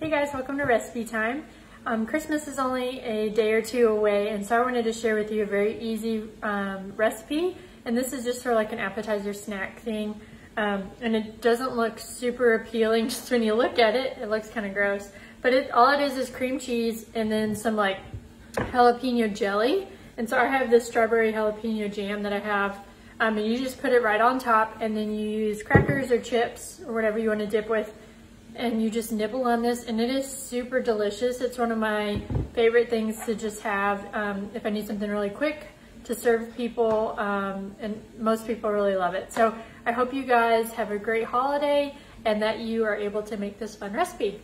Hey guys, welcome to Recipe Time. Christmas is only a day or two away, and so I wanted to share with you a very easy recipe. And this is just for like an appetizer snack thing. And it doesn't look super appealing just when you look at it. It looks kind of gross. But all it is cream cheese and then some like jalapeno jelly. And so I have this strawberry jalapeno jam that I have. And you just put it right on top, and then you use crackers or chips or whatever you want to dip with. And you just nibble on this, and it is super delicious. It's one of my favorite things to just have if I need something really quick to serve people, and most people really love it. So I hope you guys have a great holiday and that you are able to make this fun recipe.